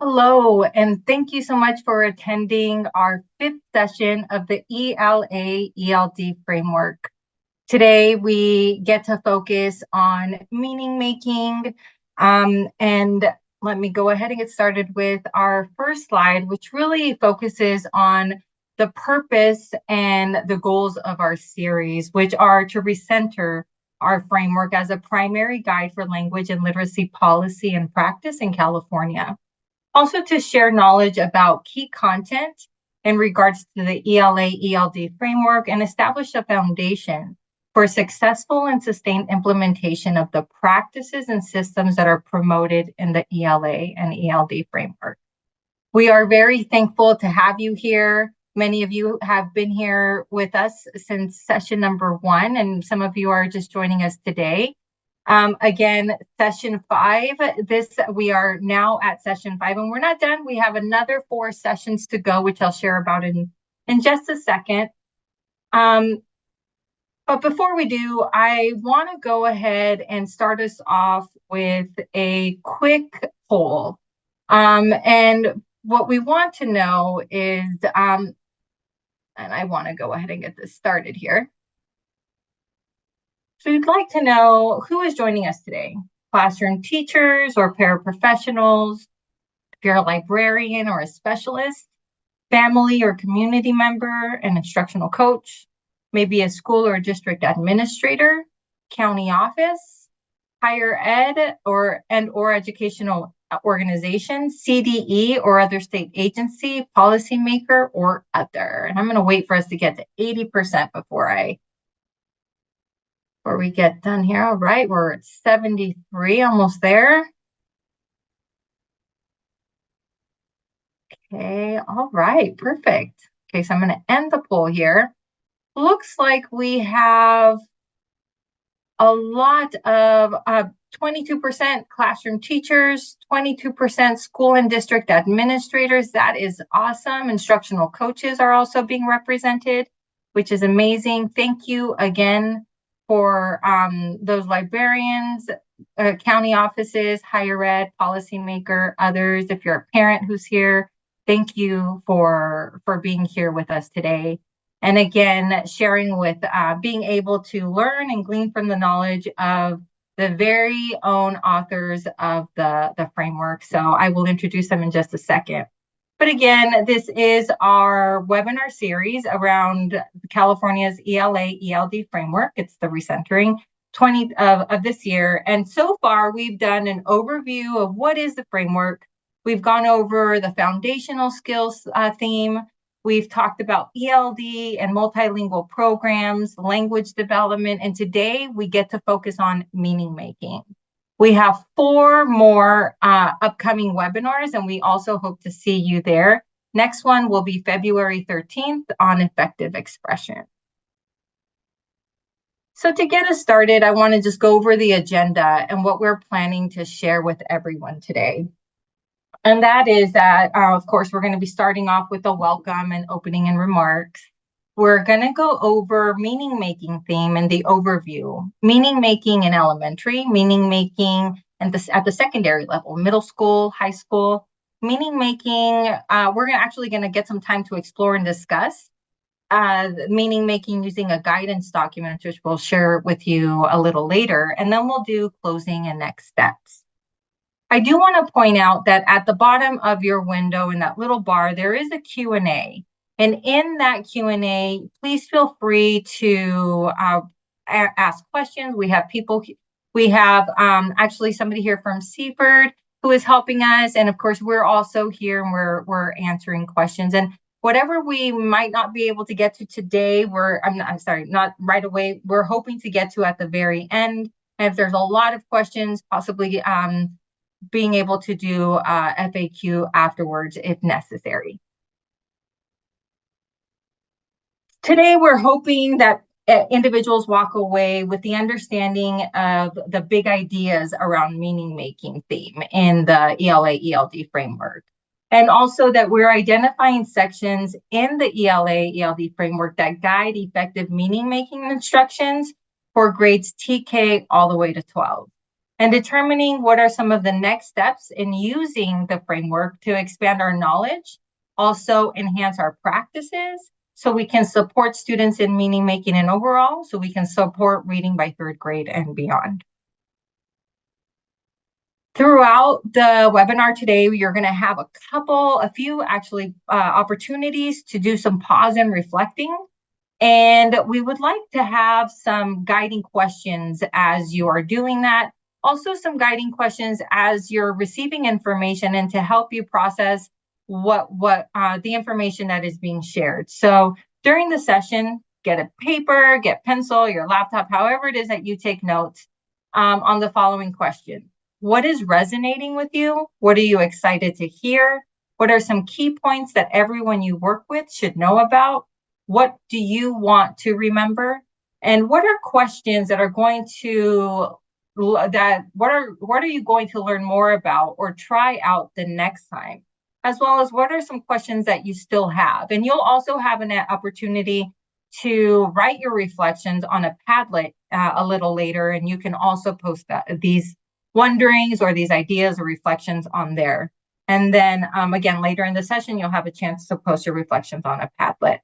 Hello, and thank you so much for attending our fifth session of the ELA ELD Framework. Today, we get to focus on meaning making. And let me go ahead and get started with our first slide, which really focuses on the purpose and the goals of our series, which are to recenter our framework as a primary guide for language and literacy policy and practice in California. Also to share knowledge about key content in regards to the ELA ELD framework and establish a foundation for successful and sustained implementation of the practices and systems that are promoted in the ELA and ELD framework. We are very thankful to have you here. Many of you have been here with us since session number 1, and some of you are just joining us today. Again, session 5, we are now at session 5, and we're not done. We have another 4 sessions to go, which I'll share about in just a second. But before we do, I want to go ahead and start us off with a quick poll. And what we want to know is, and I want to go ahead and get this started here. So we'd like to know who is joining us today. Classroom teachers or paraprofessionals, if you're a librarian or a specialist, family or community member, an instructional coach, maybe a school or district administrator, county office, higher ed or educational organization, CDE or other state agency, policymaker, or other. And I'm going to wait for us to get to 80% before we get done here. All right, we're at 73, almost there. Okay, all right, perfect. Okay, so I'm going to end the poll here. Looks like we have a lot of 22% classroom teachers, 22% school and district administrators. That is awesome. Instructional coaches are also being represented, which is amazing. Thank you again for those librarians, county offices, higher ed, policymaker, others. If you're a parent who's here, thank you for being here with us today. And again, sharing with being able to learn and glean from the knowledge of the very own authors of the framework. So I will introduce them in just a second. But again, this is our webinar series around California's ELA ELD framework. It's the Recentering 20 of this year. And so far, we've done an overview of what is the framework. We've gone over the foundational skills theme. We've talked about ELD and multilingual programs, language development, and today we get to focus on meaning making. We have 4 more upcoming webinars, and we also hope to see you there. Next one will be February 13th on effective expression. So to get us started, I want to just go over the agenda and what we're planning to share with everyone today. And that is that, of course, we're going to be starting off with a welcome and opening and remarks. We're going to go over meaning making theme and the overview, meaning making in elementary, meaning making at the secondary level, middle school, high school, meaning making. We're actually going to get some time to explore and discuss meaning making using a guidance document, which we'll share with you a little later. And then we'll do closing and next steps. I do want to point out that at the bottom of your window in that little bar, there is a Q&A. And in that Q&A, please feel free to ask questions. We have actually somebody here from Seaford who is helping us. And of course, we're also here and we're answering questions. And whatever we might not be able to get to today, not right away, we're hoping to get to at the very end. And if there's a lot of questions, possibly being able to do FAQ afterwards if necessary. Today, we're hoping that individuals walk away with the understanding of the big ideas around meaning-making theme in the ELA ELD framework. And also that we're identifying sections in the ELA ELD framework that guide effective meaning-making instructions for grades TK all the way to 12. and determining what are some of the next steps in using the framework to expand our knowledge, also enhance our practices, so we can support students in meaning making and overall, so we can support reading by third grade and beyond. Throughout the webinar today, you're going to have a few actually opportunities to do some pause and reflecting. And we would like to have some guiding questions as you are doing that. Also some guiding questions as you're receiving information and to help you process what the information that is being shared. So during the session, get a paper, get pencil, your laptop, however it is that you take notes on the following question. What is resonating with you? What are you excited to hear? What are some key points that everyone you work with should know about? What do you want to remember? And what are questions that are going to what are you going to learn more about or try out the next time? As well as what are some questions that you still have? And you'll also have an opportunity to write your reflections on a Padlet a little later, and you can also post these wonderings or these ideas or reflections on there. And then again, later in the session, you'll have a chance to post your reflections on a Padlet.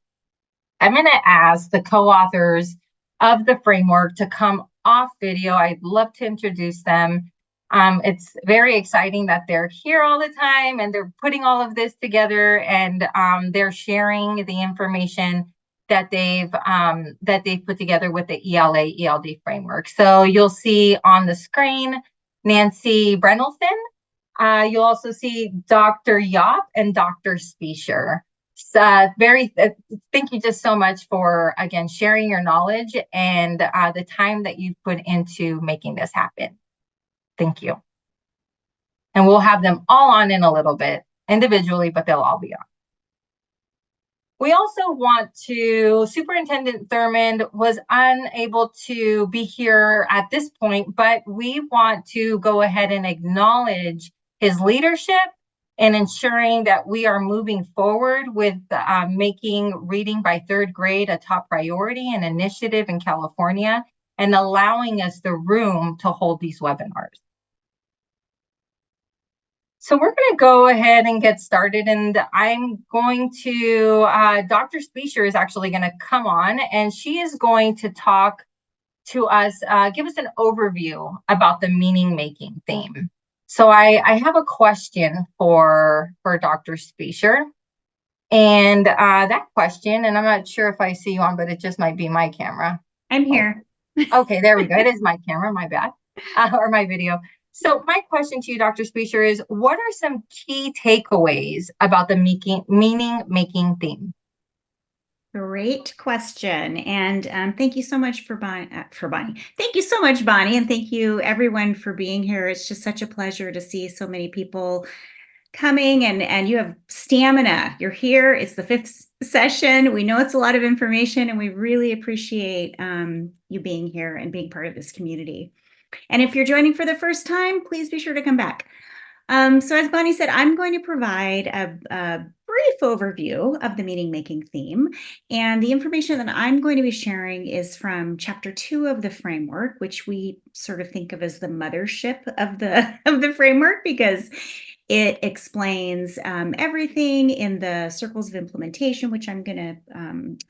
I'm going to ask the co-authors of the framework to come off video. I'd love to introduce them. It's very exciting that they're here all the time and they're putting all of this together, and they're sharing the information that they've put together with the ELA ELD framework. So you'll see on the screen Nancy Brennelson. You'll also see Dr. Yop and Dr. Spiescher. Thank you just so much for, again, sharing your knowledge and the time that you've put into making this happen. Thank you. And we'll have them all on in a little bit individually, but they'll all be on. We also want to, Superintendent Thurmond was unable to be here at this point, but we want to go ahead and acknowledge his leadership and ensuring that we are moving forward with making reading by third grade a top priority and initiative in California, and allowing us the room to hold these webinars. So we're going to go ahead and get started, and I'm going to, Dr. Spiescher is actually going to come on, and she is going to talk to us, give us an overview about the meaning-making theme. So I have a question for Dr. Spiescher, and that question, and I'm not sure if I see you on, but it just might be my camera. I'm here. Okay, there we go. It is my camera, my bad, or my video. So my question to you, Dr. Spiescher, is what are some key takeaways about the meaning-making theme? Great question. And thank you so much for Bonnie. Thank you so much, Bonnie. And thank you everyone for being here. It's just such a pleasure to see so many people coming, and you have stamina. You're here. It's the 5th session. We know it's a lot of information, and we really appreciate you being here and being part of this community. And if you're joining for the first time, please be sure to come back. So as Bonnie said, I'm going to provide a brief overview of the meaning-making theme. And the information that I'm going to be sharing is from Chapter 2 of the framework, which we sort of think of as the mothership of the framework, because it explains everything in the circles of implementation, which I'm going to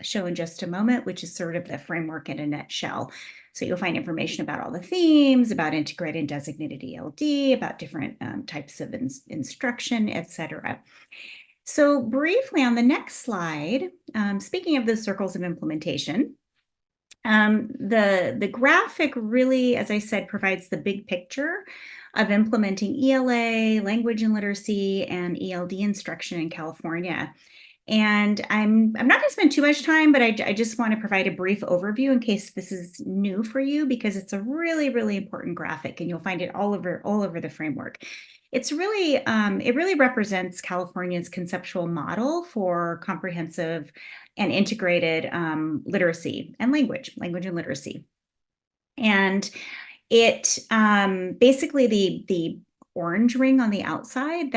show in just a moment, which is sort of the framework in a nutshell. So you'll find information about all the themes, about integrated and designated ELD, about different types of instruction, etc. So briefly on the next slide, speaking of the circles of implementation, the graphic really, as I said, provides the big picture of implementing ELA, language and literacy, and ELD instruction in California. And I'm not going to spend too much time, but I just want to provide a brief overview in case this is new for you, because it's a really, really important graphic, and you'll find it all over the framework. It's really, it really represents California's conceptual model for comprehensive and integrated literacy and language and literacy. And it basically the orange ring on the outside,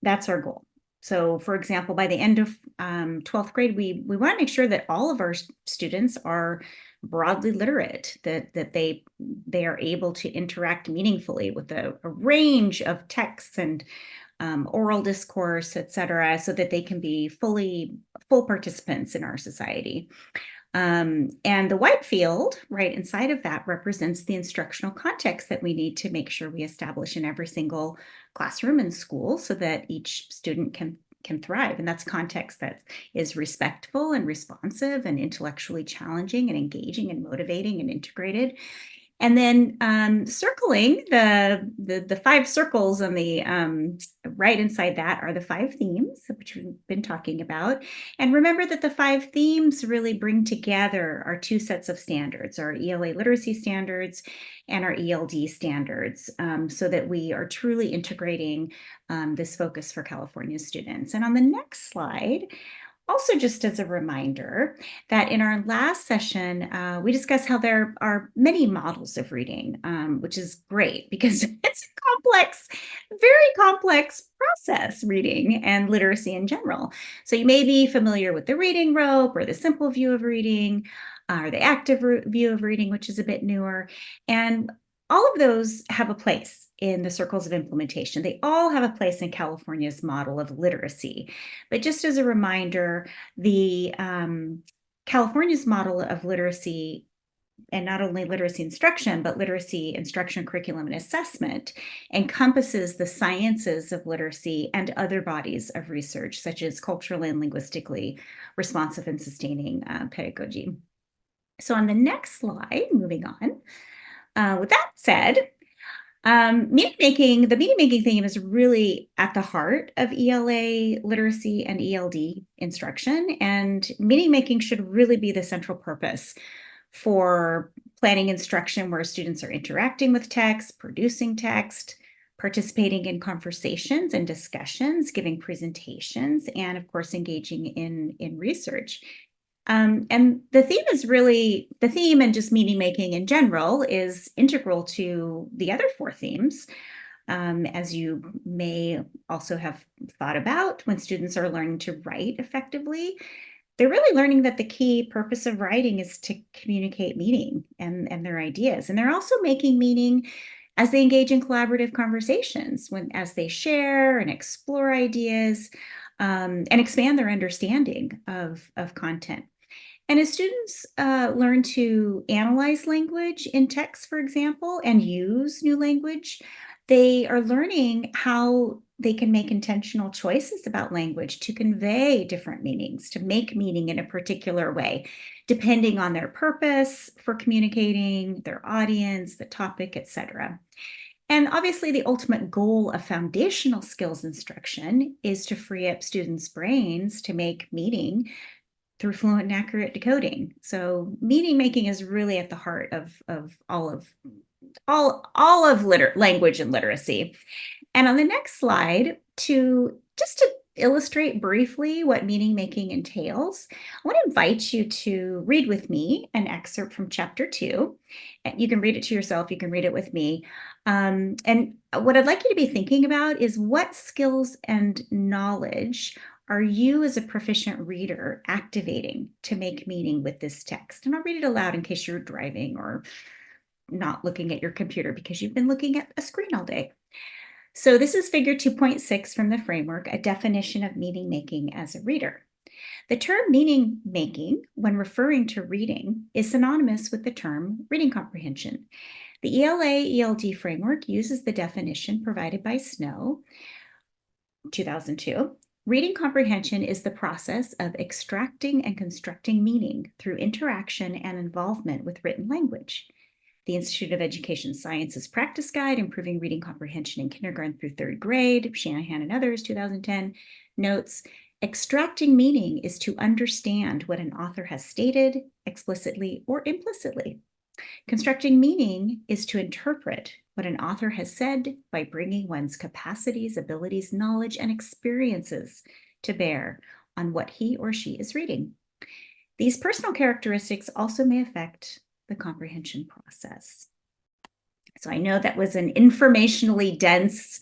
that's our goal. So for example, by the end of 12th grade, we want to make sure that all of our students are broadly literate, that they are able to interact meaningfully with a range of texts and oral discourse, et cetera, so that they can be full participants in our society. And the white field right inside of that represents the instructional context that we need to make sure we establish in every single classroom and school so that each student can thrive. And that's context that is respectful and responsive and intellectually challenging and engaging and motivating and integrated. And then circling the 5 circles on the right inside that are the 5 themes, which we've been talking about. And remember that the 5 themes really bring together our 2 sets of standards, our ELA literacy standards and our ELD standards, so that we are truly integrating this focus for California students. And on the next slide, also, just as a reminder that in our last session, we discussed how there are many models of reading, which is great because it's a complex, very complex process, reading and literacy in general. So you may be familiar with the reading rope or the simple view of reading, or the active view of reading, which is a bit newer. And all of those have a place in the circles of implementation. They all have a place in California's model of literacy. But just as a reminder, the California's model of literacy, and not only literacy instruction, but literacy instruction, curriculum, and assessment, encompasses the sciences of literacy and other bodies of research, such as culturally and linguistically responsive and sustaining pedagogy. So on the next slide, moving on, with that said, the meaning making theme is really at the heart of ELA literacy and ELD instruction, and meaning making should really be the central purpose for planning instruction where students are interacting with text, producing text, participating in conversations and discussions, giving presentations, and of course, engaging in research. And the theme and just meaning making in general is integral to the other 4 themes. As you may also have thought about, when students are learning to write effectively, they're really learning that the key purpose of writing is to communicate meaning and their ideas. And they're also making meaning as they engage in collaborative conversations, as they share and explore ideas, and expand their understanding of content. And as students learn to analyze language in text, for example, and use new language, they are learning how they can make intentional choices about language to convey different meanings, to make meaning in a particular way, depending on their purpose for communicating, their audience, the topic, etc. And obviously, the ultimate goal of foundational skills instruction is to free up students' brains to make meaning through fluent and accurate decoding. So meaning making is really at the heart of all of language and literacy. And on the next slide, to illustrate briefly what meaning making entails, I want to invite you to read with me an excerpt from chapter 2. You can read it to yourself, you can read it with me. And what I'd like you to be thinking about is what skills and knowledge are you as a proficient reader activating to make meaning with this text? And I'll read it aloud in case you're driving or not looking at your computer because you've been looking at a screen all day. So this is figure 2.6 from the framework, a definition of meaning making as a reader. The term meaning making, when referring to reading, is synonymous with the term reading comprehension. The ELA ELD framework uses the definition provided by Snow, 2002. Reading comprehension is the process of extracting and constructing meaning through interaction and involvement with written language. The Institute of Education Sciences Practice Guide, Improving Reading Comprehension in Kindergarten through 3rd Grade, Shanahan and others, 2010, notes, extracting meaning is to understand what an author has stated, explicitly or implicitly. Constructing meaning is to interpret what an author has said by bringing one's capacities, abilities, knowledge, and experiences to bear on what he or she is reading. These personal characteristics also may affect the comprehension process. So I know that was an informationally dense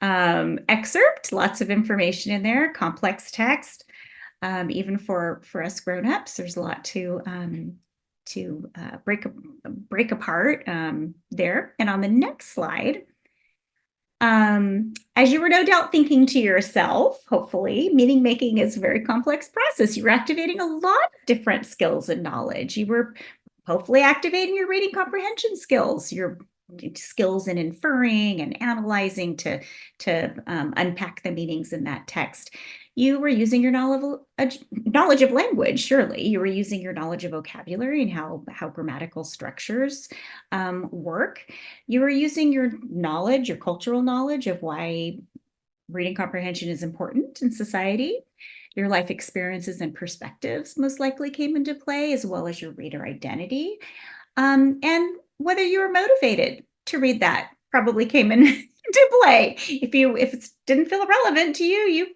excerpt, lots of information in there, complex text. Even for us grown-ups, there's a lot to break apart there. And on the next slide, as you were no doubt thinking to yourself, hopefully, meaning making is a very complex process. You were activating a lot of different skills and knowledge. You were hopefully activating your reading comprehension skills, your skills in inferring and analyzing to unpack the meanings in that text. You were using your knowledge of language, surely. You were using your knowledge of vocabulary and how grammatical structures work. You were using your knowledge, your cultural knowledge of why reading comprehension is important in society. Your life experiences and perspectives most likely came into play, as well as your reader identity. And whether you were motivated to read that probably came into play. If it didn't feel relevant to you, you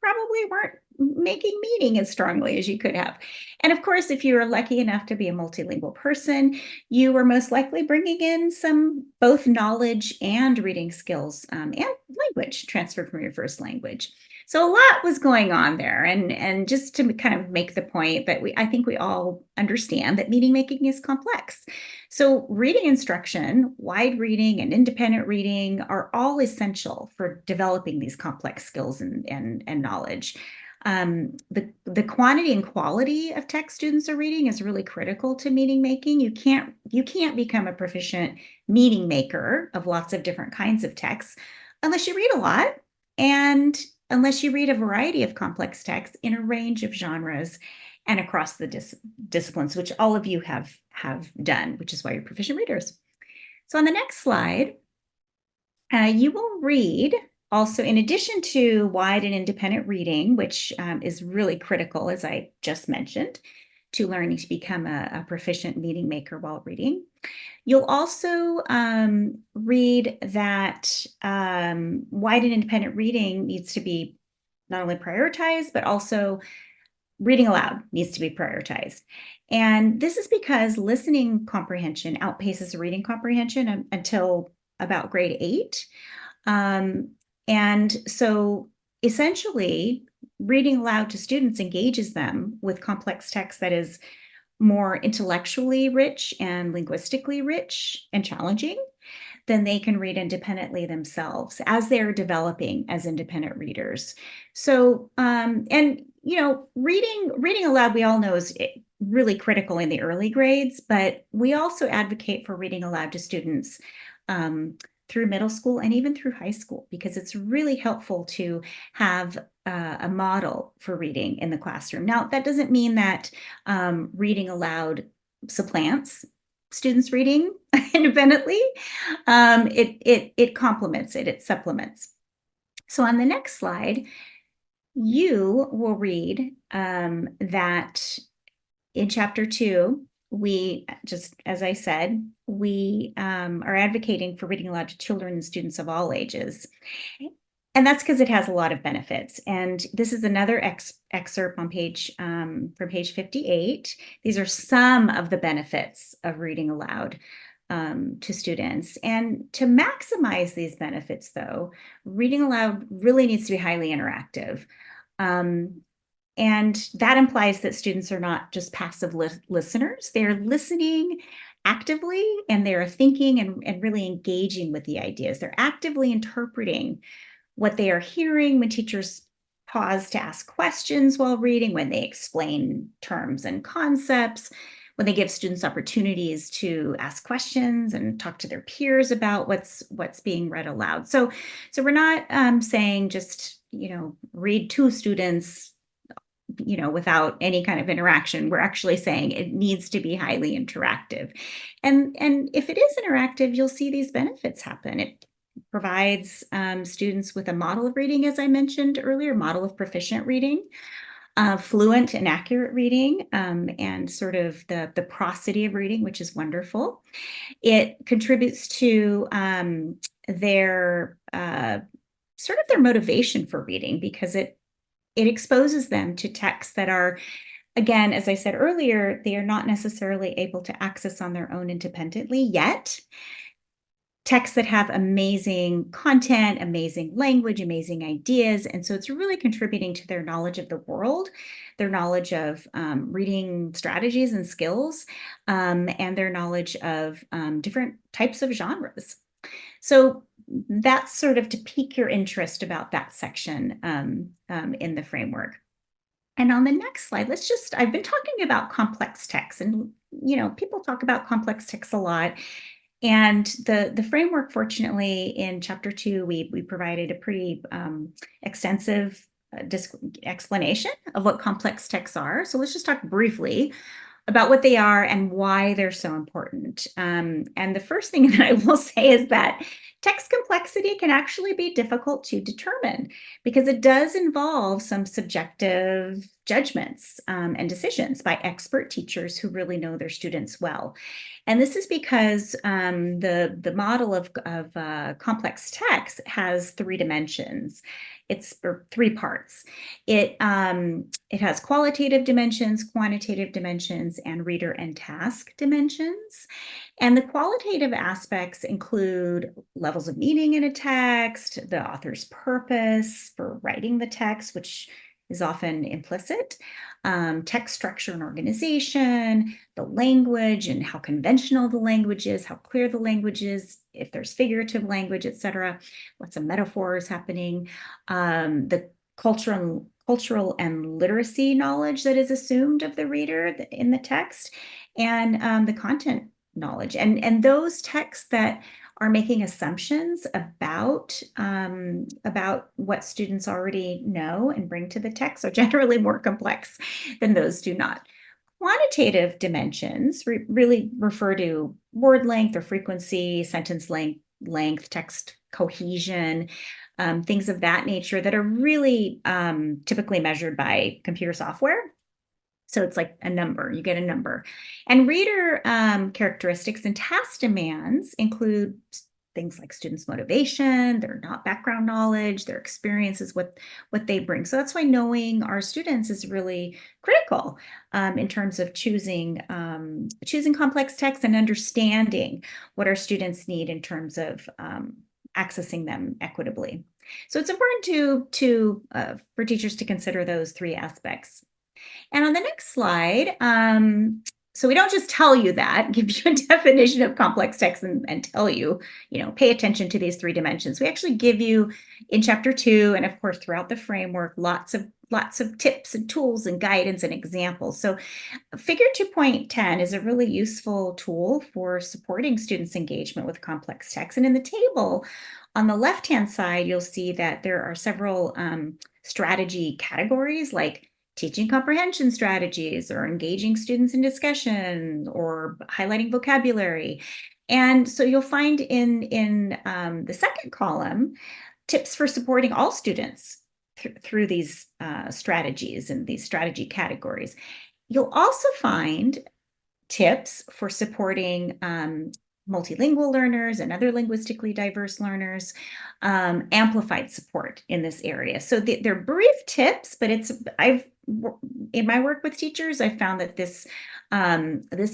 probably weren't making meaning as strongly as you could have. And of course, if you were lucky enough to be a multilingual person, you were most likely bringing in some both knowledge and reading skills and language transferred from your first language. So a lot was going on there. And just to kind of make the point that I think we all understand that meaning making is complex. So reading instruction, wide reading, and independent reading are all essential for developing these complex skills and knowledge. The quantity and quality of text students are reading is really critical to meaning making. You can't become a proficient meaning maker of lots of different kinds of texts unless you read a lot and unless you read a variety of complex texts in a range of genres and across the disciplines, which all of you have done, which is why you're proficient readers. So on the next slide, you will read also, in addition to wide and independent reading, which is really critical, as I just mentioned, to learning to become a proficient meaning maker while reading. You'll also read that wide and independent reading needs to be not only prioritized, but also reading aloud needs to be prioritized. And this is because listening comprehension outpaces reading comprehension until about grade 8. And so essentially, reading aloud to students engages them with complex text that is more intellectually rich and linguistically rich and challenging than they can read independently themselves as they're developing as independent readers. So, and reading aloud, we all know is really critical in the early grades, but we also advocate for reading aloud to students through middle school and even through high school, because it's really helpful to have a model for reading in the classroom. Now, that doesn't mean that reading aloud supplants students reading independently. It complements it, it supplements. So on the next slide, you will read that in chapter 2, we just, as I said, we are advocating for reading aloud to children and students of all ages. And that's because it has a lot of benefits. And this is another excerpt on from page 58. These are some of the benefits of reading aloud to students. And to maximize these benefits, though, reading aloud really needs to be highly interactive. And that implies that students are not just passive listeners. They're listening actively, and they're thinking and really engaging with the ideas. They're actively interpreting what they are hearing when teachers pause to ask questions while reading, when they explain terms and concepts, when they give students opportunities to ask questions and talk to their peers about what's being read aloud. So we're not saying just, read to students, without any kind of interaction. We're actually saying it needs to be highly interactive. And if it is interactive, you'll see these benefits happen. It provides students with a model of reading, as I mentioned earlier, model of proficient reading, fluent and accurate reading, and sort of the prosody of reading, which is wonderful. It contributes to their motivation for reading, because it exposes them to texts that are, again, as I said earlier, they are not necessarily able to access on their own independently yet. texts that have amazing content, amazing language, amazing ideas. And so it's really contributing to their knowledge of the world, their knowledge of reading strategies and skills, and their knowledge of different types of genres. So that's sort of to pique your interest about that section in the framework. And on the next slide, I've been talking about complex texts, and people talk about complex texts a lot. And the framework, fortunately, in chapter 2, we provided a pretty extensive explanation of what complex texts are. So let's just talk briefly about what they are and why they're so important. And the first thing that I will say is that text complexity can actually be difficult to determine because it does involve some subjective judgments and decisions by expert teachers who really know their students well. And this is because the model of complex text has 3 dimensions. Or 3 parts. It has qualitative dimensions, quantitative dimensions, and reader and task dimensions. And the qualitative aspects include levels of meaning in a text, the author's purpose for writing the text, which is often implicit, text structure and organization, the language and how conventional the language is, how clear the language is, if there's figurative language, etc., lots of metaphors happening, the cultural and literacy knowledge that is assumed of the reader in the text, and the content knowledge. And those texts that are making assumptions about what students already know and bring to the text are generally more complex than those do not. Quantitative dimensions really refer to word length or frequency, sentence length, text cohesion, things of that nature that are really typically measured by computer software. So it's like a number, you get a number. And reader characteristics and task demands include things like students' motivation, their not background knowledge, their experiences, what they bring. So that's why knowing our students is really critical in terms of choosing complex texts and understanding what our students need in terms of accessing them equitably. So it's important for teachers to consider those 3 aspects. And on the next slide, so we don't just tell you that, give you a definition of complex text and tell you, pay attention to these 3 dimensions. We actually give you in chapter 2, and of course throughout the framework, lots of tips and tools and guidance and examples. So figure 2.10 is a really useful tool for supporting students' engagement with complex text. And in the table on the left-hand side, you'll see that there are several strategy categories like teaching comprehension strategies or engaging students in discussion or highlighting vocabulary. And so you'll find in the second column, tips for supporting all students through these strategies and these strategy categories. You'll also find tips for supporting multilingual learners and other linguistically diverse learners, amplified support in this area. So they're brief tips, but in my work with teachers, I found that this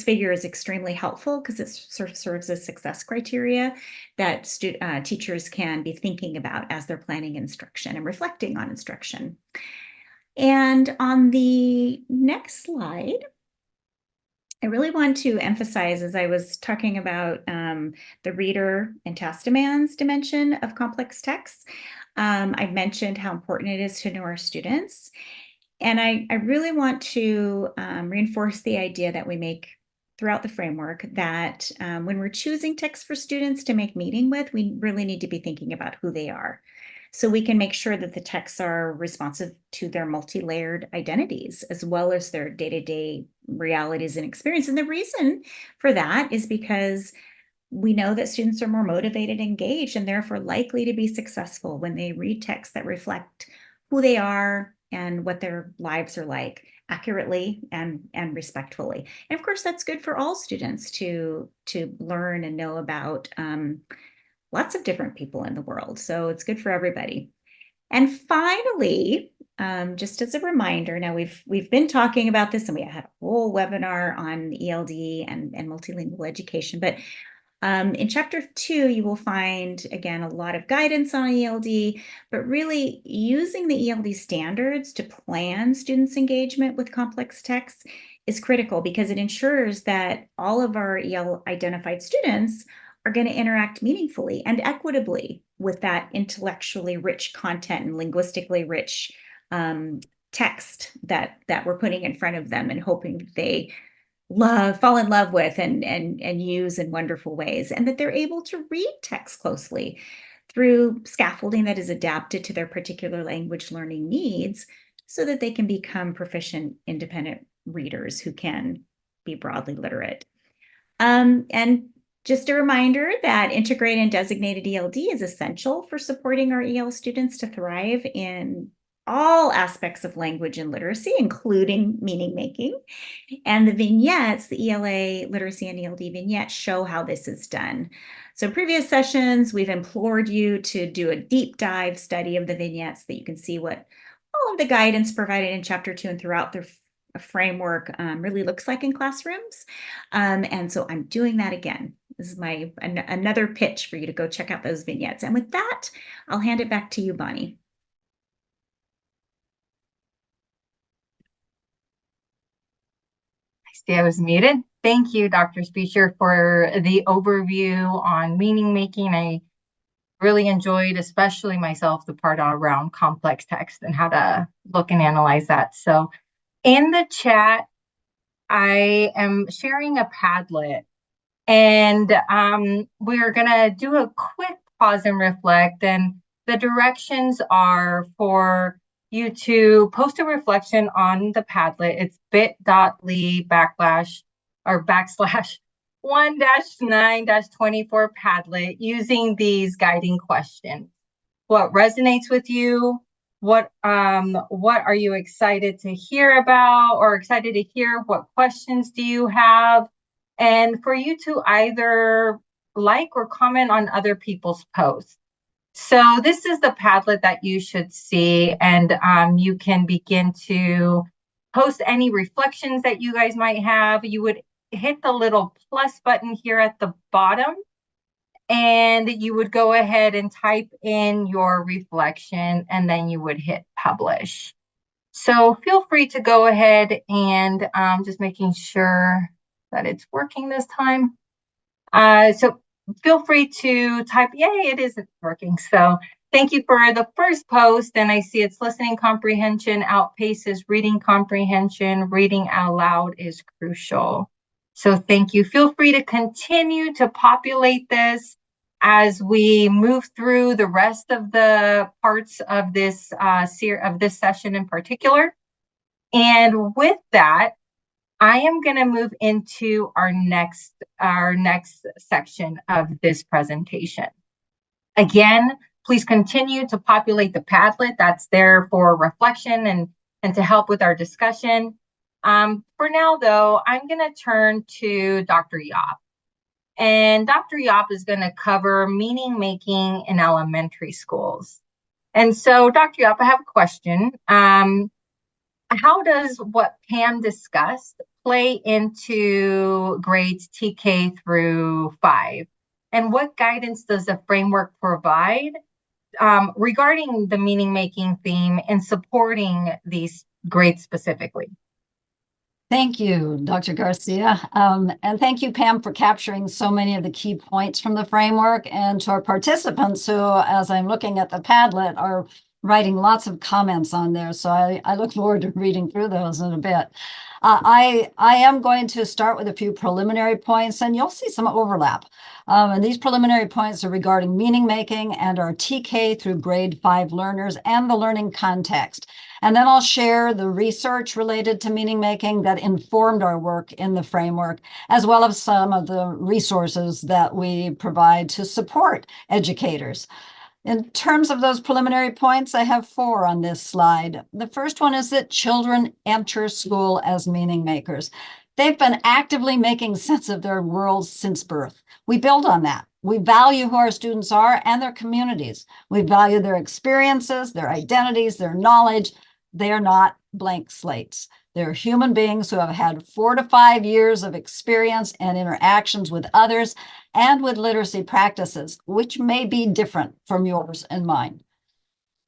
figure is extremely helpful because it sort of serves as success criteria that teachers can be thinking about as they're planning instruction and reflecting on instruction. And on the next slide, I really want to emphasize, as I was talking about the reader and task demands dimension of complex texts, I've mentioned how important it is to know our students. And I really want to reinforce the idea that we make throughout the framework that when we're choosing texts for students to make meaning with, we really need to be thinking about who they are. So we can make sure that the texts are responsive to their multi-layered identities, as well as their day-to-day realities and experience. And the reason for that is because we know that students are more motivated, engaged, and therefore likely to be successful when they read texts that reflect who they are and what their lives are like accurately and respectfully. And of course, that's good for all students to learn and know about lots of different people in the world. So it's good for everybody. And finally, just as a reminder, now we've been talking about this and we had a whole webinar on ELD and multilingual education, but In chapter 2, you will find, again, a lot of guidance on ELD, but really using the ELD standards to plan students' engagement with complex texts is critical because it ensures that all of our EL identified students are going to interact meaningfully and equitably with that intellectually rich content and linguistically rich text that we're putting in front of them and hoping they fall in love with and use in wonderful ways, and that they're able to read text closely through scaffolding that is adapted to their particular language learning needs so that they can become proficient, independent readers who can be broadly literate. And just a reminder that integrated and designated ELD is essential for supporting our EL students to thrive in all aspects of language and literacy, including meaning making. And the vignettes, the ELA literacy and ELD vignettes, show how this is done. So in previous sessions, we've implored you to do a deep dive study of the vignettes so that you can see what all of the guidance provided in chapter 2 and throughout the framework really looks like in classrooms. And so I'm doing that again. This is another pitch for you to go check out those vignettes. And with that, I'll hand it back to you, Bonnie. I was muted. Thank you, Dr. Speaker, for the overview on meaning making. I really enjoyed, especially myself, the part around complex text and how to look and analyze that. So in the chat, I am sharing a Padlet, and we're going to do a quick pause and reflect. And the directions are for you to post a reflection on the Padlet. It's bit.ly/1-9-24 Padlet using these guiding questions. What resonates with you? What are you excited to hear about or excited to hear? What questions do you have? And for you to either like or comment on other people's posts. So this is the Padlet that you should see, and you can begin to post any reflections that you guys might have. You would hit the little plus button here at the bottom, and you would go ahead and type in your reflection, and then you would hit publish. So feel free to go ahead and just making sure that it's working this time. So feel free to type, yay, it isn't working. So thank you for the first post. And I see it's listening comprehension outpaces reading comprehension. Reading out loud is crucial. So thank you. Feel free to continue to populate this as we move through the rest of the parts of this session in particular. And with that, I am going to move into our next section of this presentation. Again, please continue to populate the Padlet. That's there for reflection and to help with our discussion. For now, though, I'm going to turn to Dr. Yop. And Dr. Yop is going to cover meaning making in elementary schools. And so, Dr. Yop, I have a question. How does what Pam discussed play into grades TK through 5? And what guidance does the framework provide regarding the meaning-making theme and supporting these grades specifically? Thank you, Dr. Garcia. And thank you, Pam, for capturing so many of the key points from the framework, and to our participants who, as I'm looking at the Padlet, are writing lots of comments on there. So I look forward to reading through those in a bit. I am going to start with a few preliminary points, and you'll see some overlap. And these preliminary points are regarding meaning making and our TK through grade 5 learners and the learning context. And then I'll share the research related to meaning making that informed our work in the framework, as well as some of the resources that we provide to support educators. In terms of those preliminary points, I have 4 on this slide. The first one is that children enter school as meaning makers. They've been actively making sense of their worlds since birth. We build on that. We value who our students are and their communities. We value their experiences, their identities, their knowledge. They are not blank slates. They're human beings who have had 4 to 5 years of experience and interactions with others and with literacy practices, which may be different from yours and mine.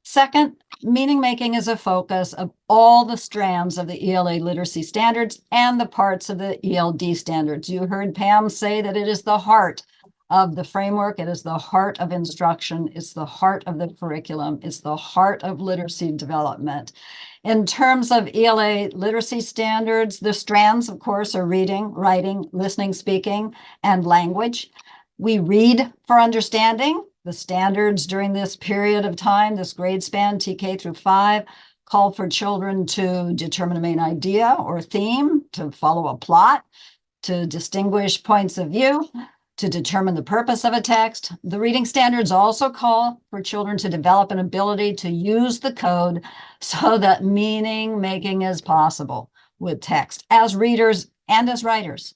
Second, meaning making is a focus of all the strands of the ELA literacy standards and the parts of the ELD standards. You heard Pam say that it is the heart of the framework. It is the heart of instruction. It's the heart of the curriculum. It's the heart of literacy development. In terms of ELA literacy standards, the strands, of course, are reading, writing, listening, speaking, and language. We read for understanding. The standards during this period of time, this grade span, TK through 5, call for children to determine a main idea or theme, to follow a plot, to distinguish points of view, to determine the purpose of a text. The reading standards also call for children to develop an ability to use the code so that meaning making is possible with text as readers and as writers.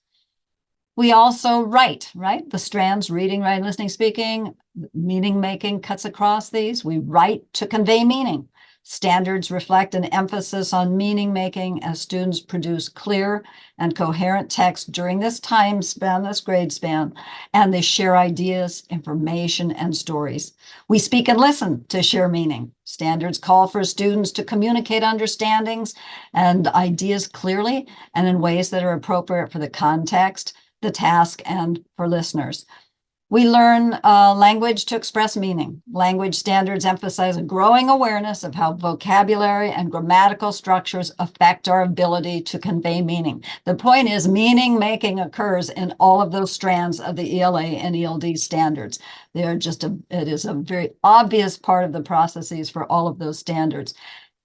We also write, right? The strands, reading, writing, listening, speaking, meaning making cuts across these. We write to convey meaning. Standards reflect an emphasis on meaning making as students produce clear and coherent text during this time span, this grade span, and they share ideas, information, and stories. We speak and listen to share meaning. Standards call for students to communicate understandings and ideas clearly and in ways that are appropriate for the context, the task, and for listeners. We learn language to express meaning. Language standards emphasize a growing awareness of how vocabulary and grammatical structures affect our ability to convey meaning. The point is, meaning making occurs in all of those strands of the ELA and ELD standards. It is a very obvious part of the processes for all of those standards,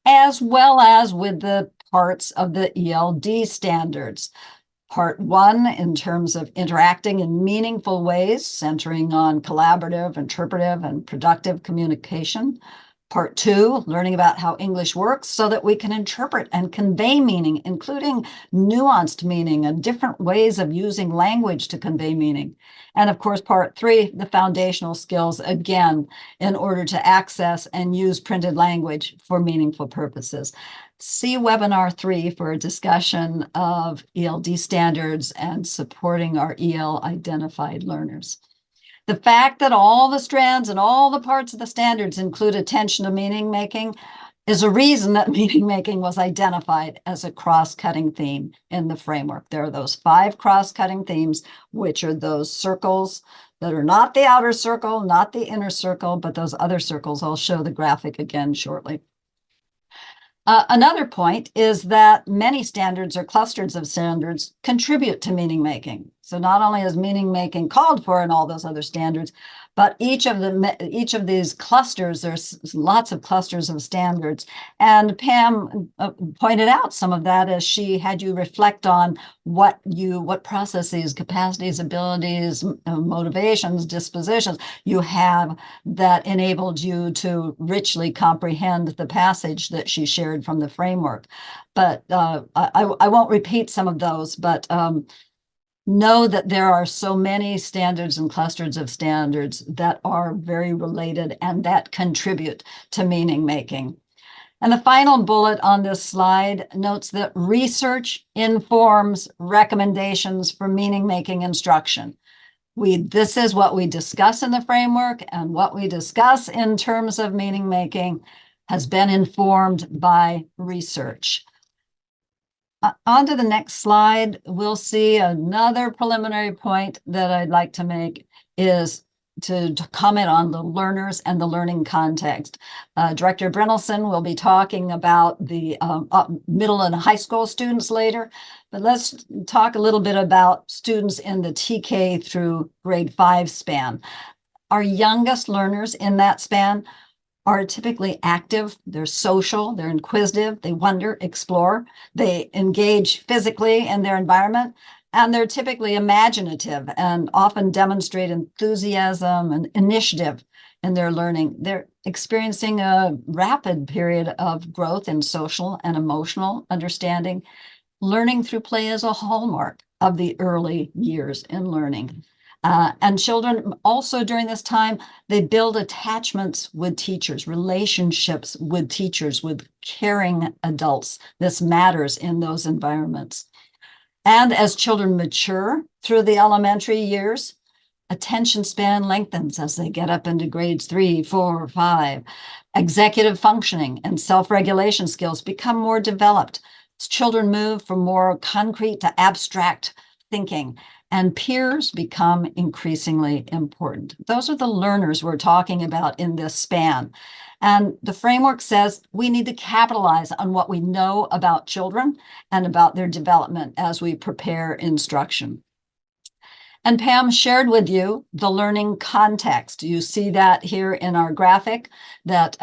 as well as with the parts of the ELD standards. Part 1, in terms of interacting in meaningful ways, centering on collaborative, interpretive, and productive communication. Part 2, learning about how English works so that we can interpret and convey meaning, including nuanced meaning and different ways of using language to convey meaning. And of course, Part 3, the foundational skills, again, in order to access and use printed language for meaningful purposes. See webinar 3 for a discussion of ELD standards and supporting our EL identified learners. The fact that all the strands and all the parts of the standards include attention to meaning making is a reason that meaning making was identified as a cross-cutting theme in the framework. There are those 5 cross-cutting themes, which are those circles that are not the outer circle, not the inner circle, but those other circles. I'll show the graphic again shortly. Another point is that many standards or clusters of standards contribute to meaning making. So not only is meaning making called for in all those other standards, but each of these clusters, there's lots of clusters of standards. And Pam pointed out some of that as she had you reflect on what processes, capacities, abilities, motivations, dispositions you have that enabled you to richly comprehend the passage that she shared from the framework. But I won't repeat some of those, but know that there are so many standards and clusters of standards that are very related and that contribute to meaning making. And the final bullet on this slide notes that research informs recommendations for meaning making instruction. This is what we discuss in the framework, and what we discuss in terms of meaning making has been informed by research. On to the next slide, we'll see another preliminary point that I'd like to make is to comment on the learners and the learning context. Director Brynelson will be talking about the middle and high school students later, but let's talk a little bit about students in the TK through grade 5 span. Our youngest learners in that span are typically active, they're social, they're inquisitive, they wonder, explore, they engage physically in their environment, and they're typically imaginative and often demonstrate enthusiasm and initiative in their learning. They're experiencing a rapid period of growth in social and emotional understanding. Learning through play is a hallmark of the early years in learning. And children also during this time, they build attachments with teachers, relationships with teachers, with caring adults. This matters in those environments. And as children mature through the elementary years, attention span lengthens as they get up into grades 3, 4, 5. Executive functioning and self-regulation skills become more developed. As children move from more concrete to abstract thinking, and peers become increasingly important. Those are the learners we're talking about in this span. And the framework says we need to capitalize on what we know about children and about their development as we prepare instruction. And Pam shared with you the learning context. You see that here in our graphic that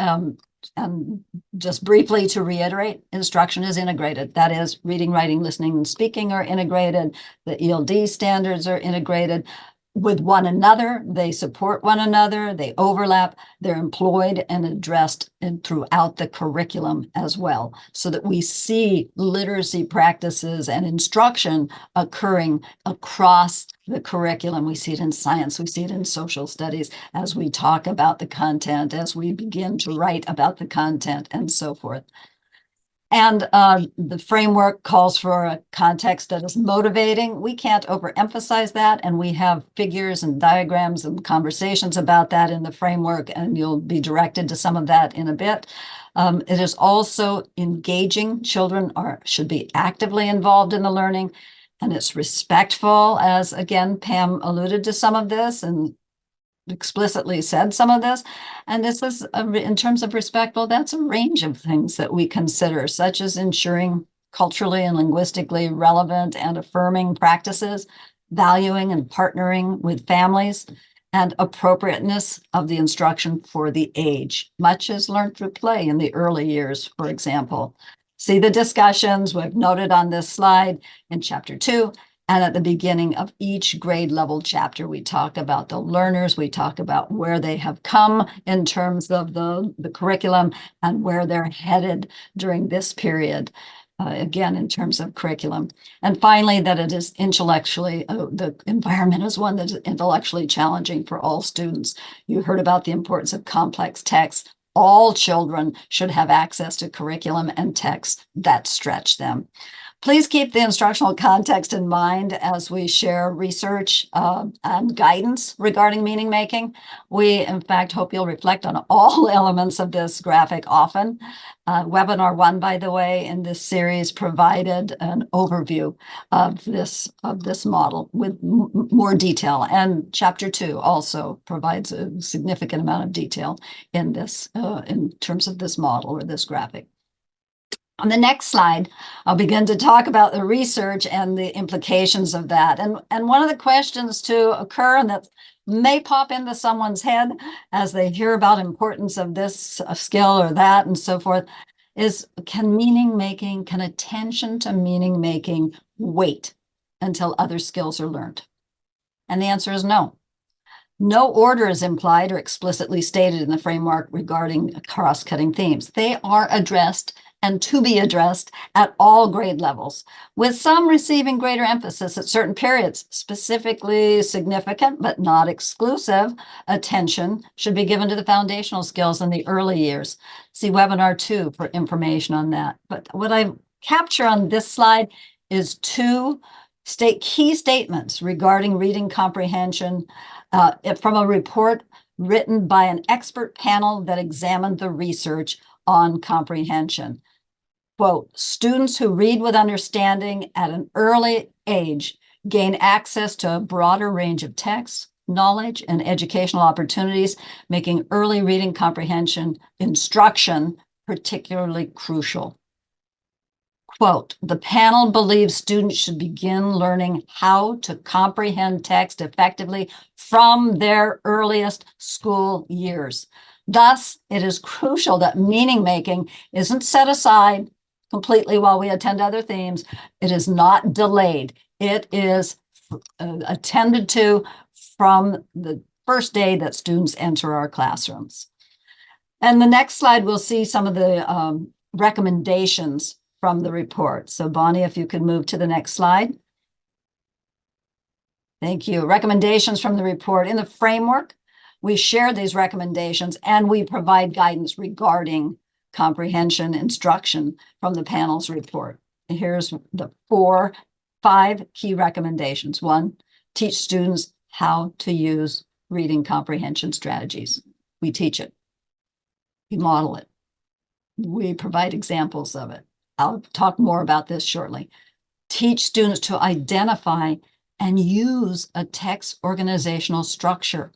just briefly to reiterate, instruction is integrated. That is, reading, writing, listening, and speaking are integrated. The ELD standards are integrated with one another. They support one another. They overlap. They're employed and addressed throughout the curriculum as well, so that we see literacy practices and instruction occurring across the curriculum. We see it in science. We see it in social studies as we talk about the content, as we begin to write about the content, and so forth. And the framework calls for a context that is motivating. We can't overemphasize that. And we have figures and diagrams and conversations about that in the framework, and you'll be directed to some of that in a bit. It is also engaging. Children should be actively involved in the learning, and it's respectful, as again, Pam alluded to some of this and explicitly said some of this. And this is, in terms of respectful, that's a range of things that we consider, such as ensuring culturally and linguistically relevant and affirming practices, valuing and partnering with families, and appropriateness of the instruction for the age. Much is learned through play in the early years, for example. See the discussions we've noted on this slide in Chapter 2. And at the beginning of each grade level chapter, we talk about the learners, we talk about where they have come in terms of the curriculum and where they're headed during this period, again, in terms of curriculum. And finally, that it is intellectually, the environment is one that is intellectually challenging for all students. You heard about the importance of complex texts. All children should have access to curriculum and texts that stretch them. Please keep the instructional context in mind as we share research and guidance regarding meaning making. We, in fact, hope you'll reflect on all elements of this graphic often. Webinar 1, by the way, in this series provided an overview of this model with more detail. And Chapter 2 also provides a significant amount of detail in this, in terms of this model or this graphic. On the next slide, I'll begin to talk about the research and the implications of that. And one of the questions to occur, and that may pop into someone's head as they hear about importance of this skill or that and so forth, is can attention to meaning making wait until other skills are learned? And the answer is no. No order is implied or explicitly stated in the framework regarding cross-cutting themes. They are addressed and to be addressed at all grade levels, with some receiving greater emphasis at certain periods. Specifically significant, but not exclusive, attention should be given to the foundational skills in the early years. See Webinar 2 for information on that. But what I capture on this slide is two key statements regarding reading comprehension from a report written by an expert panel that examined the research on comprehension. Quote, students who read with understanding at an early age gain access to a broader range of texts, knowledge, and educational opportunities, making early reading comprehension instruction particularly crucial. Quote, the panel believes students should begin learning how to comprehend text effectively from their earliest school years. Thus, it is crucial that meaning making isn't set aside completely while we attend other themes. It is not delayed. It is attended to from the first day that students enter our classrooms. And the next slide, we'll see some of the recommendations from the report. So Bonnie, if you could move to the next slide. Thank you. Recommendations from the report. In the framework, we share these recommendations and we provide guidance regarding comprehension instruction from the panel's report. Here's the 5 key recommendations. 1, teach students how to use reading comprehension strategies. We teach it. We model it. We provide examples of it. I'll talk more about this shortly. Teach students to identify and use a text organizational structure.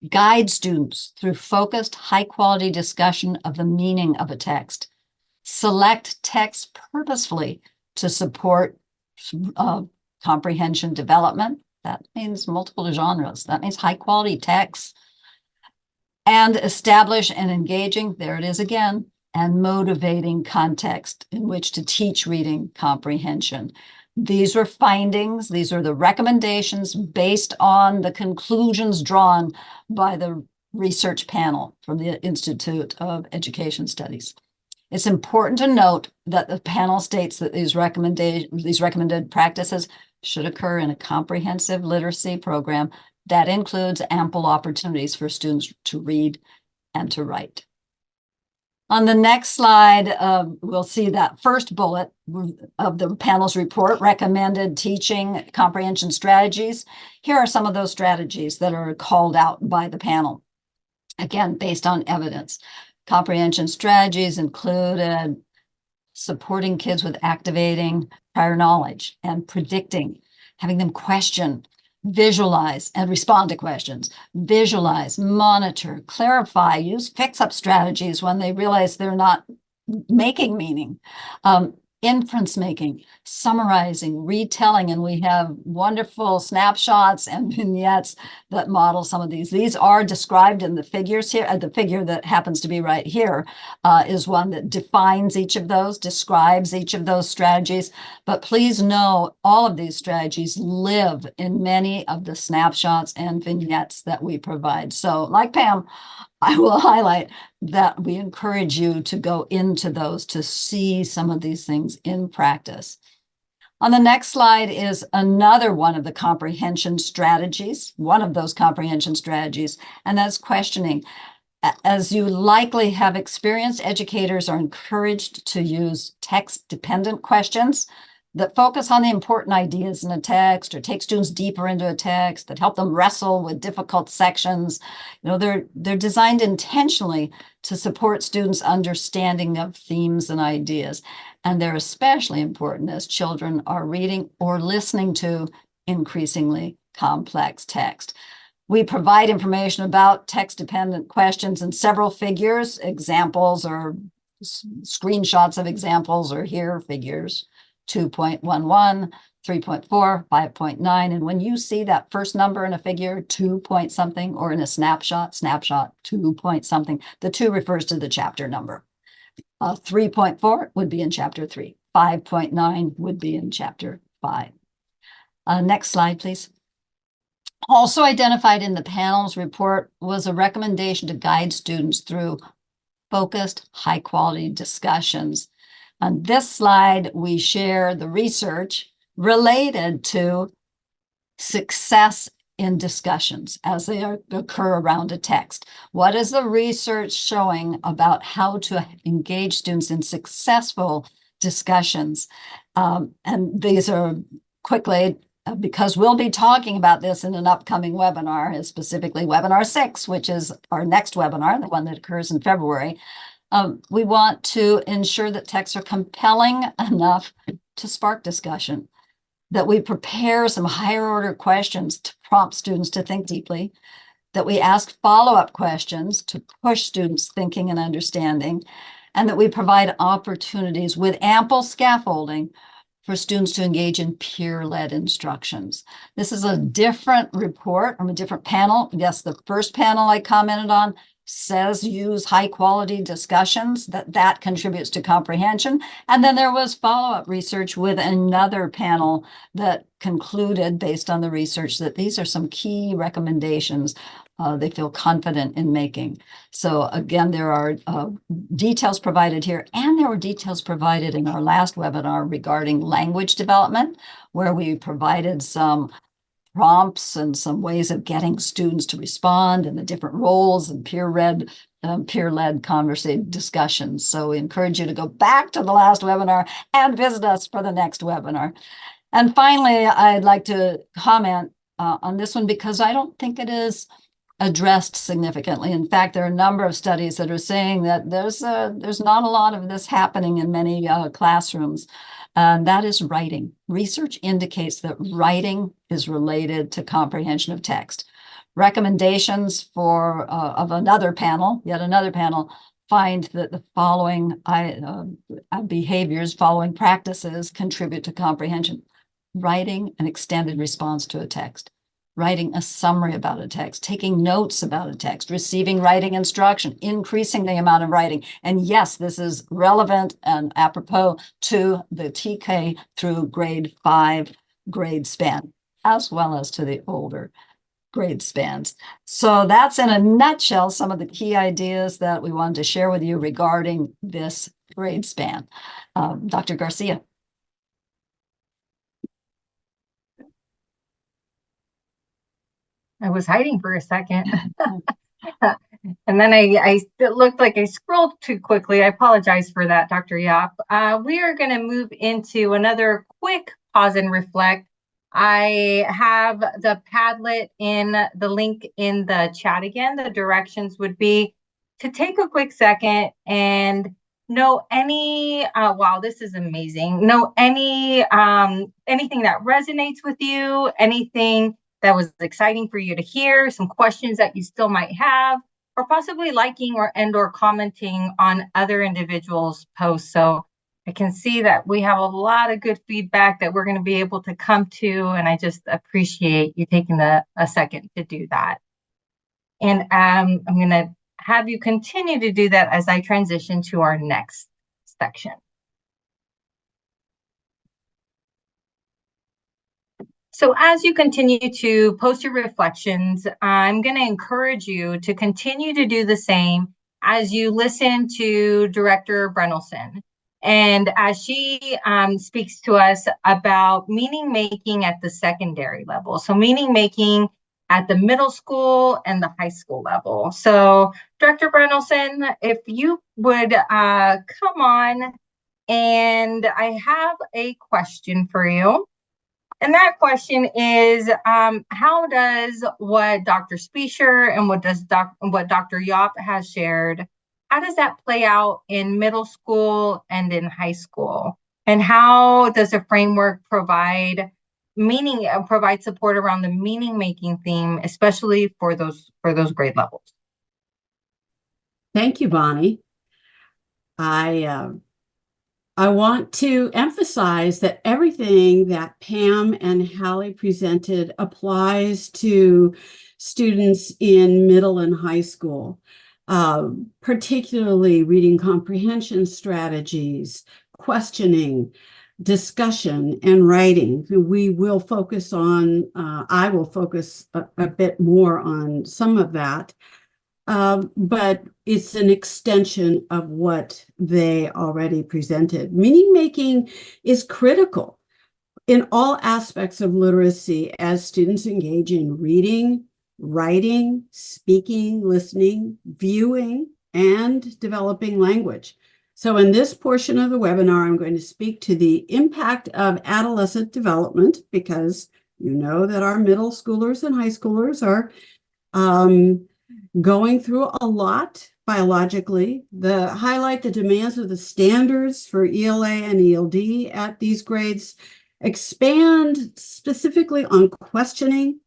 Guide students through focused, high-quality discussion of the meaning of a text. Select text purposefully to support comprehension development. That means multiple genres. That means high-quality texts. And establish an engaging, there it is again, and motivating context in which to teach reading comprehension. These are findings. These are the recommendations based on the conclusions drawn by the research panel from the Institute of Education Studies. It's important to note that the panel states that these recommended practices should occur in a comprehensive literacy program that includes ample opportunities for students to read and to write. On the next slide, we'll see that first bullet of the panel's report, recommended teaching comprehension strategies. Here are some of those strategies that are called out by the panel. Again, based on evidence. Comprehension strategies include supporting kids with activating prior knowledge and predicting, having them question, visualize and respond to questions, visualize, monitor, clarify, use fix-up strategies when they realize they're not making meaning, inference making, summarizing, retelling, and we have wonderful snapshots and vignettes that model some of these. These are described in the figures here. The figure that happens to be right here is one that defines each of those, describes each of those strategies. But please know all of these strategies live in many of the snapshots and vignettes that we provide. So like Pam, I will highlight that we encourage you to go into those to see some of these things in practice. On the next slide is another one of the comprehension strategies, one of those comprehension strategies, and that's questioning. As you likely have experienced, educators are encouraged to use text-dependent questions that focus on the important ideas in a text or take students deeper into a text, that help them wrestle with difficult sections. You know, they're designed intentionally to support students' understanding of themes and ideas. And they're especially important as children are reading or listening to increasingly complex text. We provide information about text-dependent questions in several figures. Examples or screenshots of examples are here, figures 2.11, 3.4, 5.9. And when you see that first number in a figure, 2 point something, or in a snapshot, 2 point something, the 2 refers to the chapter number. 3.4 would be in chapter 3. 5.9 would be in chapter 5. Next slide, please. Also identified in the panel's report was a recommendation to guide students through focused, high-quality discussions. On this slide, we share the research related to success in discussions as they occur around a text. What is the research showing about how to engage students in successful discussions? And these are quickly, because we'll be talking about this in an upcoming webinar, specifically webinar 6, which is our next webinar, the one that occurs in February. We want to ensure that texts are compelling enough to spark discussion, that we prepare some higher order questions to prompt students to think deeply, that we ask follow-up questions to push students' thinking and understanding, and that we provide opportunities with ample scaffolding for students to engage in peer-led instructions. This is a different report from a different panel. Yes, the first panel I commented on says use high-quality discussions, that contributes to comprehension. And then there was follow-up research with another panel that concluded, based on the research, that these are some key recommendations they feel confident in making. So again, there are details provided here, and there were details provided in our last webinar regarding language development, where we provided some prompts and some ways of getting students to respond and the different roles and peer-led conversation discussions. So we encourage you to go back to the last webinar and visit us for the next webinar. And finally, I'd like to comment on this one because I don't think it is addressed significantly. In fact, there are a number of studies that are saying that there's not a lot of this happening in many classrooms. And that is writing. Research indicates that writing is related to comprehension of text. Recommendations for of yet another panel, find that the following behaviors, following practices contribute to comprehension. Writing an extended response to a text, writing a summary about a text, taking notes about a text, receiving writing instruction, increasing the amount of writing. And yes, this is relevant and apropos to the TK through grade 5 grade span, as well as to the older grade spans. So that's in a nutshell some of the key ideas that we wanted to share with you regarding this grade span. Dr. Garcia. I was hiding for a second. And then it looked like I scrolled too quickly. I apologize for that, Dr. Yap. We are going to move into another quick pause and reflect. I have the Padlet in the link in the chat again. The directions would be to take a quick second and know any, wow, this is amazing. Know anything that resonates with you, anything that was exciting for you to hear, some questions that you still might have, or possibly liking or commenting on other individuals' posts. So I can see that we have a lot of good feedback that we're going to be able to come to, and I just appreciate you taking a second to do that. And I'm going to have you continue to do that as I transition to our next section. So as you continue to post your reflections, I'm going to encourage you to continue to do the same as you listen to Director Brennelson. And as she speaks to us about meaning making at the secondary level. So meaning making at the middle school and the high school level. So Director Brennelson, if you would come on, and I have a question for you. And that question is, how does what Dr. Spiescher and what Dr. Yop has shared, how does that play out in middle school and in high school? And how does the framework provide support around the meaning-making theme, especially for those grade levels? Thank you, Bonnie. I want to emphasize that everything that Pam and Hallie presented applies to students in middle and high school, particularly reading comprehension strategies, questioning, discussion, and writing. We will focus on, I will focus a bit more on some of that. But it's an extension of what they already presented. Meaning making is critical in all aspects of literacy as students engage in reading, writing, speaking, listening, viewing, and developing language. So in this portion of the webinar, I'm going to speak to the impact of adolescent development, because you know that our middle schoolers and high schoolers are going through a lot biologically. Highlight the demands of the standards for ELA and ELD at these grades, expand specifically on questioning,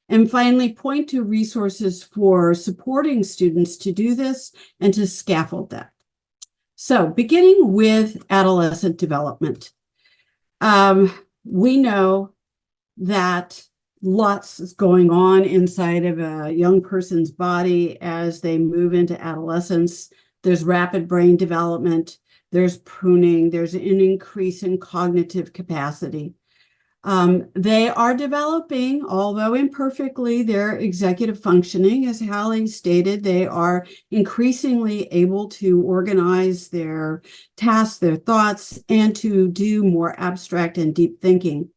and finally point to resources for supporting students to do this and to scaffold that. So beginning with adolescent development, we know that lots is going on inside of a young person's body as they move into adolescence. There's rapid brain development, there's pruning, there's an increase in cognitive capacity. They are developing, although imperfectly, their executive functioning. As Hallie stated, they are increasingly able to organize their tasks, their thoughts, and to do more abstract and deep thinking.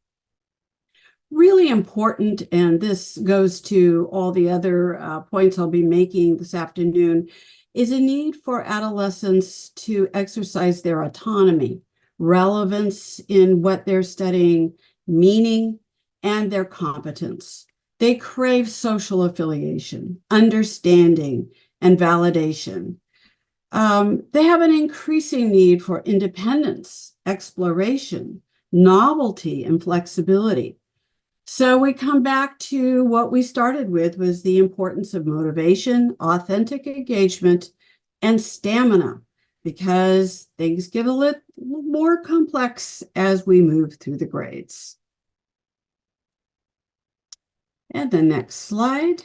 really important, and this goes to all the other points I'll be making this afternoon, is a need for adolescents to exercise their autonomy, relevance in what they're studying, meaning, and their competence. They crave social affiliation, understanding, and validation. They have an increasing need for independence, exploration, novelty, and flexibility. So we come back to what we started with, was the importance of motivation, authentic engagement, and stamina, because things get a little more complex as we move through the grades. And the next slide.